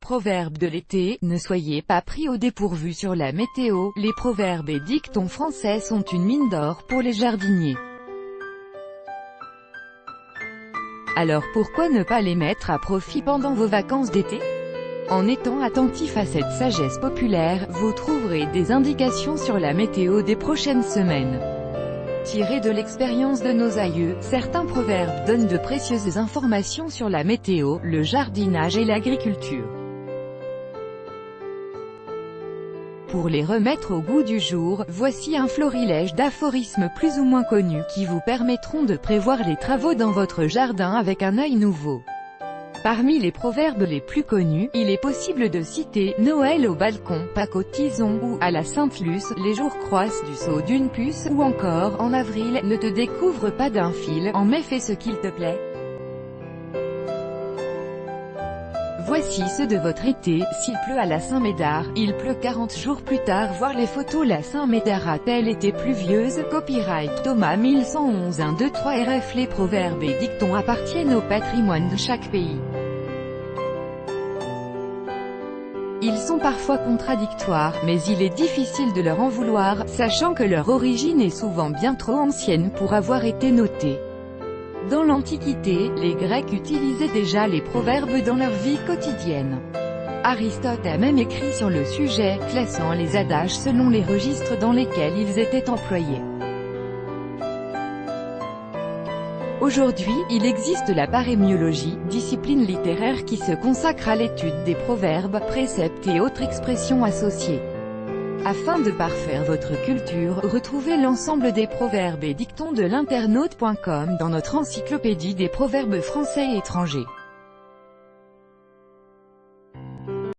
Proverbe de l'été, ne soyez pas pris au dépourvu sur la météo, les proverbes et dictons français sont une mine d'or pour les jardiniers. Alors pourquoi ne pas les mettre à profit pendant vos vacances d'été? En étant attentif à cette sagesse populaire, vous trouverez des indications sur la météo des prochaines semaines. Tirés de l'expérience de nos aïeux, certains proverbes donnent de précieuses informations sur la météo, le jardinage et l'agriculture. Pour les remettre au goût du jour, voici un florilège d'aphorismes plus ou moins connus qui vous permettront de prévoir les travaux dans votre jardin avec un œil nouveau. Parmi les proverbes les plus connus, il est possible de citer « Noël au balcon, Pâques au tison » ou « À la Sainte-Luce, les jours croissent du saut d'une puce » ou encore « En avril, ne te découvre pas d'un fil, en mai fais ce qu'il te plaît ». Voici ceux de votre été. S'il pleut à la Saint-Médard, il pleut 40 jours plus tard. Voir les photos. La Saint-Médard a-t-elle été pluvieuse? Copyright Thomas 1111 1 2 3 RF. Les proverbes et dictons appartiennent au patrimoine de chaque pays. Ils sont parfois contradictoires, mais il est difficile de leur en vouloir, sachant que leur origine est souvent bien trop ancienne pour avoir été notée. Dans l'Antiquité, les Grecs utilisaient déjà les proverbes dans leur vie quotidienne. Aristote a même écrit sur le sujet, classant les adages selon les registres dans lesquels ils étaient employés. Aujourd'hui, il existe la parémiologie, discipline littéraire qui se consacre à l'étude des proverbes, préceptes et autres expressions associées. Afin de parfaire votre culture, retrouvez l'ensemble des proverbes et dictons de l'internaute.com dans notre encyclopédie des proverbes français et étrangers.